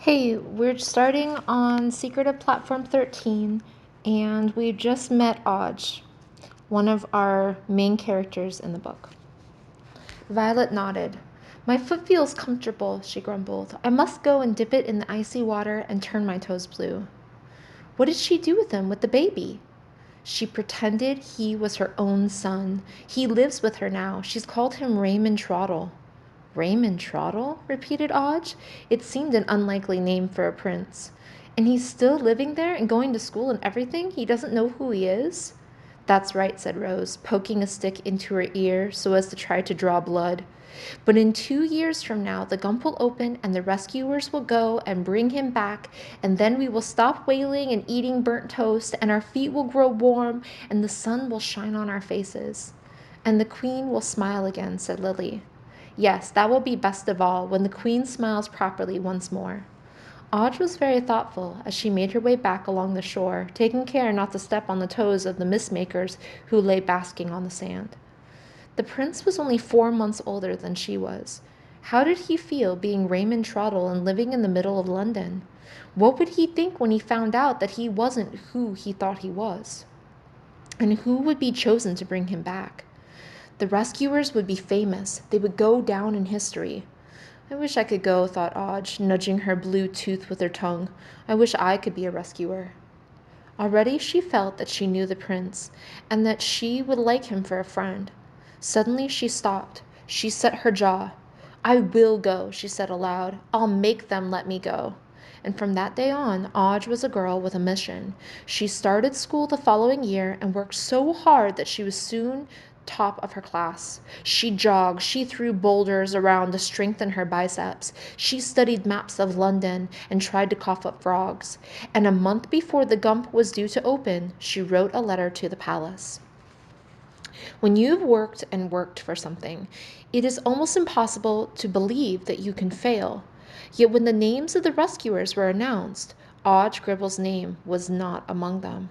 Hey, we're starting on Secret of Platform 13, and we just met Oj, one of our main characters in the book. Violet nodded. My foot feels comfortable, she grumbled. I must go and dip it in the icy water and turn my toes blue. What did she do with him, with the baby? She pretended he was her own son. He lives with her now. She's called him Raymond Trottle. Raymond Trottle? Repeated Oj. It seemed an unlikely name for a prince. And he's still living there and going to school and everything? He doesn't know who he is? That's right, said Rose, poking a stick into her ear so as to try to draw blood. But in 2 years from now, the gump will open and the rescuers will go and bring him back, and then we will stop wailing and eating burnt toast, and our feet will grow warm, and the sun will shine on our faces. And the queen will smile again, said Lily. Yes, that will be best of all, when the queen smiles properly once more. Oj was very thoughtful as she made her way back along the shore, taking care not to step on the toes of the mist-makers who lay basking on the sand. The prince was only 4 months older than she was. How did he feel being Raymond Trottle and living in the middle of London? What would he think when he found out that he wasn't who he thought he was? And who would be chosen to bring him back? The rescuers would be famous. They would go down in history. I wish I could go, thought Oj, nudging her blue tooth with her tongue. I wish I could be a rescuer. Already she felt that she knew the prince, and that she would like him for a friend. Suddenly she stopped. She set her jaw. I will go, she said aloud. I'll make them let me go. And from that day on, Oj was a girl with a mission. She started school the following year and worked so hard that she was soon top of her class. She jogged, she threw boulders around to strengthen her biceps. She studied maps of London and tried to cough up frogs. And a month before the Gump was due to open, she wrote a letter to the palace. When you've worked and worked for something, it is almost impossible to believe that you can fail. Yet when the names of the rescuers were announced, Oj Gribble's name was not among them.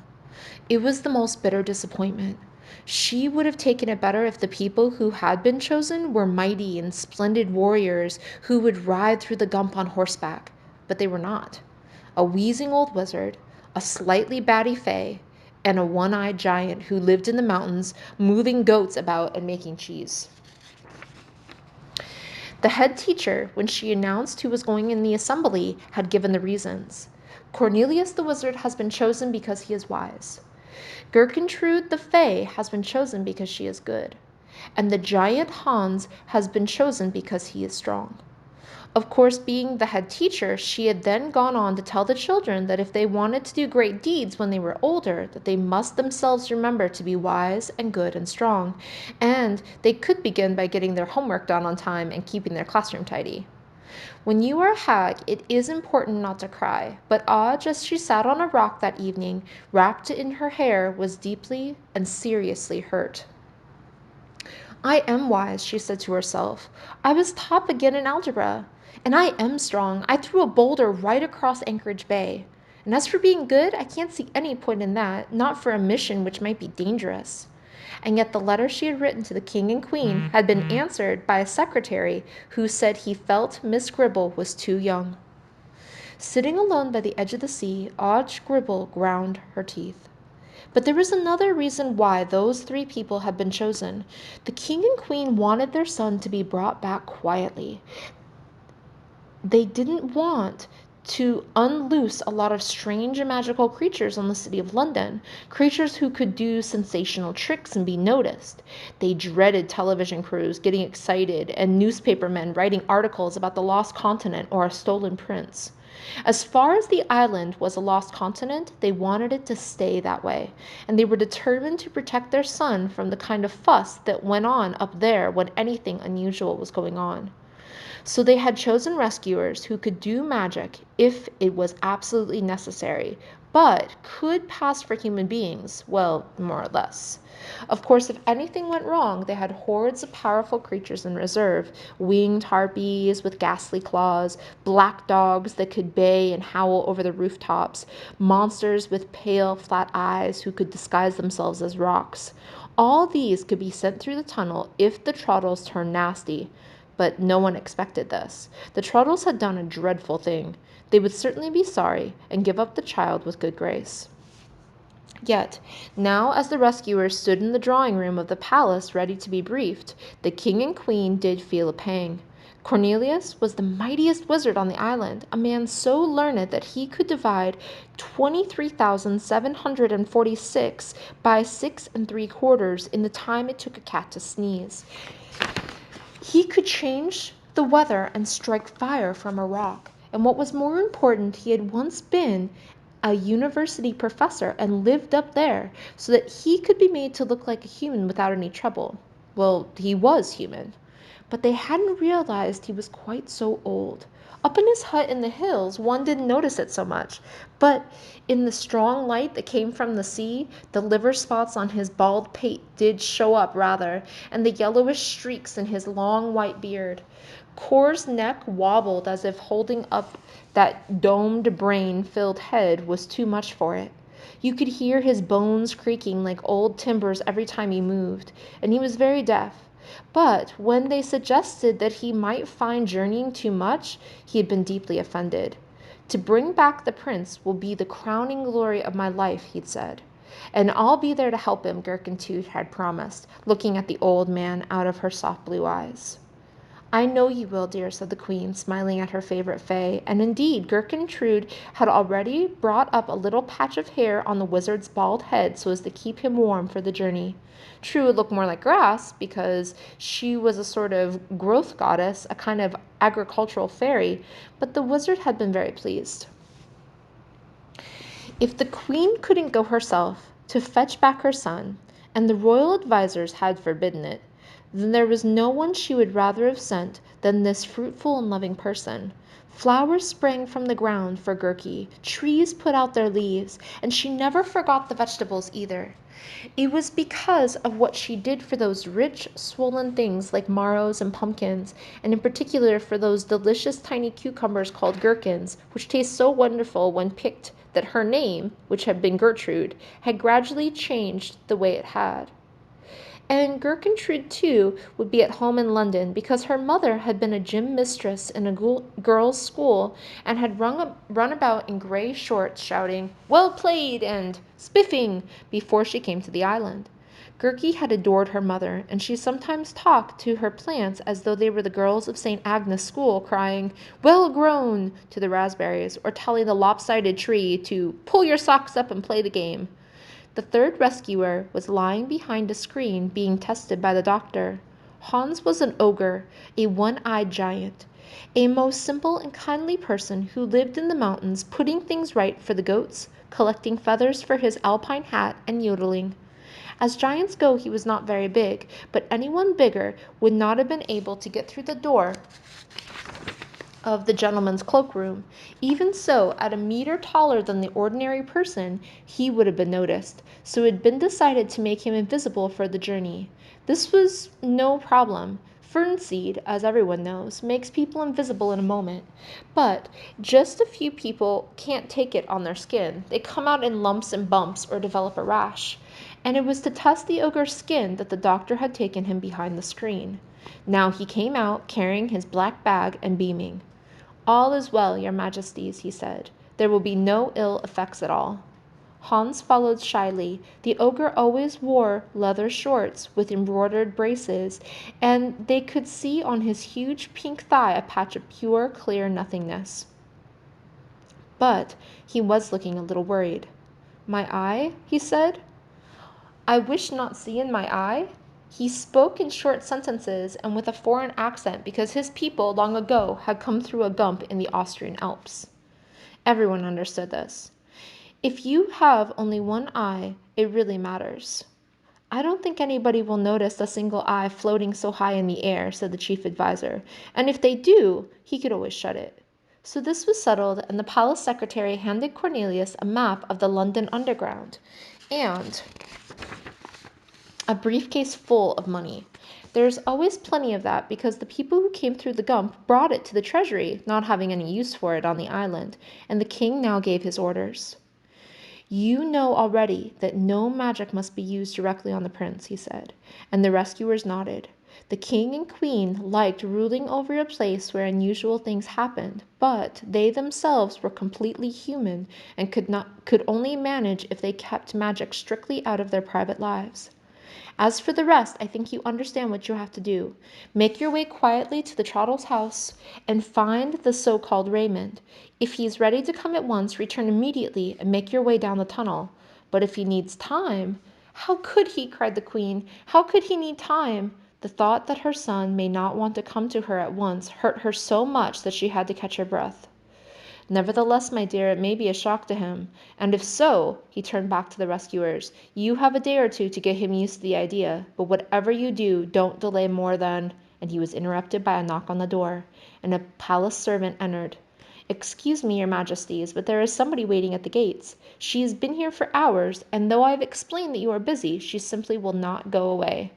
It was the most bitter disappointment. She would have taken it better if the people who had been chosen were mighty and splendid warriors who would ride through the Gump on horseback, but they were not. A wheezing old wizard, a slightly batty fae, and a one-eyed giant who lived in the mountains, moving goats about and making cheese. The head teacher, when she announced who was going in the assembly, had given the reasons. Cornelius the wizard has been chosen because he is wise. Gertrude the Fae has been chosen because she is good. And the giant Hans has been chosen because he is strong. Of course, being the head teacher, she had then gone on to tell the children that if they wanted to do great deeds when they were older, that they must themselves remember to be wise and good and strong, and they could begin by getting their homework done on time and keeping their classroom tidy. When you are a hag, it is important not to cry, but Oj, as she sat on a rock that evening, wrapped in her hair, was deeply and seriously hurt. I am wise, she said to herself. I was top again in algebra. And I am strong. I threw a boulder right across Anchorage Bay. And as for being good, I can't see any point in that, not for a mission which might be dangerous. And yet the letter she had written to the king and queen had been answered by a secretary who said he felt Miss Gribble was too young. Sitting alone by the edge of the sea, Oj Gribble ground her teeth. But there was another reason why those three people had been chosen. The king and queen wanted their son to be brought back quietly. They didn't want to unloose a lot of strange and magical creatures on the city of London, creatures who could do sensational tricks and be noticed. They dreaded television crews getting excited and newspapermen writing articles about the lost continent or a stolen prince. As far as the island was a lost continent, they wanted it to stay that way, and they were determined to protect their son from the kind of fuss that went on up there when anything unusual was going on. So they had chosen rescuers who could do magic if it was absolutely necessary, but could pass for human beings, well, more or less. Of course, if anything went wrong, they had hordes of powerful creatures in reserve, winged harpies with ghastly claws, black dogs that could bay and howl over the rooftops, monsters with pale, flat eyes who could disguise themselves as rocks. All these could be sent through the tunnel if the Trottles turned nasty. but no one expected this. The Trottles had done a dreadful thing. They would certainly be sorry and give up the child with good grace. Yet, now as the rescuers stood in the drawing room of the palace ready to be briefed, the king and queen did feel a pang. Cornelius was the mightiest wizard on the island, a man so learned that he could divide 23,746 by 6 3/4 in the time it took a cat to sneeze. He could change the weather and strike fire from a rock. And what was more important, he had once been a university professor and lived up there so that he could be made to look like a human without any trouble. Well, he was human. But they hadn't realized he was quite so old. Up in his hut in the hills, one didn't notice it so much. But in the strong light that came from the sea, the liver spots on his bald pate did show up rather, and the yellowish streaks in his long white beard. Cor's neck wobbled as if holding up that domed brain-filled head was too much for it. You could hear his bones creaking like old timbers every time he moved, and he was very deaf. But when they suggested that he might find journeying too much, he had been deeply offended. To bring back the prince will be the crowning glory of my life, he'd said. And I'll be there to help him, Gherkintoot had promised, looking at the old man out of her soft blue eyes. I know you will, dear, said the queen, smiling at her favorite fae, and indeed Gherkintoot had already brought up a little patch of hair on the wizard's bald head so as to keep him warm for the journey. True, it looked more like grass, because she was a sort of growth goddess, a kind of agricultural fairy, but the wizard had been very pleased. If the queen couldn't go herself to fetch back her son, and the royal advisers had forbidden it, then there was no one she would rather have sent than this fruitful and loving person. Flowers sprang from the ground for Gurki, trees put out their leaves, and she never forgot the vegetables either. It was because of what she did for those rich, swollen things like marrows and pumpkins, and in particular for those delicious tiny cucumbers called gherkins, which taste so wonderful when picked, that her name, which had been Gertrude, had gradually changed the way it had. And Gherkintoot, too, would be at home in London because her mother had been a gym mistress in a girls' school and had run about in grey shorts shouting, "Well played!" and "Spiffing!" before she came to the island. Gurki had adored her mother, and she sometimes talked to her plants as though they were the girls of St. Agnes' school, crying, "Well grown!" to the raspberries, or telling the lopsided tree to "Pull your socks up and play the game." The third rescuer was lying behind a screen being tested by the doctor. Hans was an ogre, a one-eyed giant, a most simple and kindly person who lived in the mountains putting things right for the goats, collecting feathers for his alpine hat, and yodeling. As giants go, he was not very big, but anyone bigger would not have been able to get through the door of the gentleman's cloakroom. Even so, at a meter taller than the ordinary person, he would have been noticed, so it had been decided to make him invisible for the journey. This was no problem. Fernseed, as everyone knows, makes people invisible in a moment. But just a few people can't take it on their skin. They come out in lumps and bumps or develop a rash. And it was to test the ogre's skin that the doctor had taken him behind the screen. Now he came out carrying his black bag and beaming. "All is well, your majesties," he said. "There will be no ill effects at all." Hans followed shyly. The ogre always wore leather shorts with embroidered braces, and they could see on his huge pink thigh a patch of pure, clear nothingness. But he was looking a little worried. "My eye?" he said. "I wish not see in my eye?" He spoke in short sentences and with a foreign accent because his people long ago had come through a gump in the Austrian Alps. Everyone understood this. If you have only one eye, it really matters. "I don't think anybody will notice a single eye floating so high in the air," said the chief adviser, "and if they do, he could always shut it." So this was settled, and the palace secretary handed Cornelius a map of the London Underground and a briefcase full of money. There's always plenty of that because the people who came through the gump brought it to the treasury, not having any use for it on the island, and the king now gave his orders. "You know already that no magic must be used directly on the prince," he said, and the rescuers nodded. The king and queen liked ruling over a place where unusual things happened, but they themselves were completely human and could only manage if they kept magic strictly out of their private lives. As for the rest, I think you understand what you have to do. Make your way quietly to the Trottle's house and find the so-called Raymond. If he is ready to come at once, return immediately and make your way down the tunnel. But if he needs time, how could he? Cried the queen. How could he need time? The thought that her son may not want to come to her at once hurt her so much that she had to catch her breath. Nevertheless, my dear, it may be a shock to him. And if so, he turned back to the rescuers, you have a day or two to get him used to the idea. But whatever you do, don't delay more than... And he was interrupted by a knock on the door, and a palace servant entered. Excuse me, your majesties, but there is somebody waiting at the gates. She has been here for hours, and though I have explained that you are busy, she simply will not go away.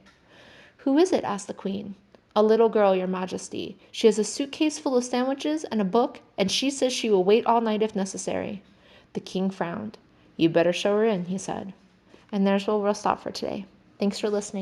Who is it? Asked the queen. A little girl, your majesty. She has a suitcase full of sandwiches and a book, and she says she will wait all night if necessary. The king frowned. You better show her in, he said. And there's where we'll stop for today. Thanks for listening.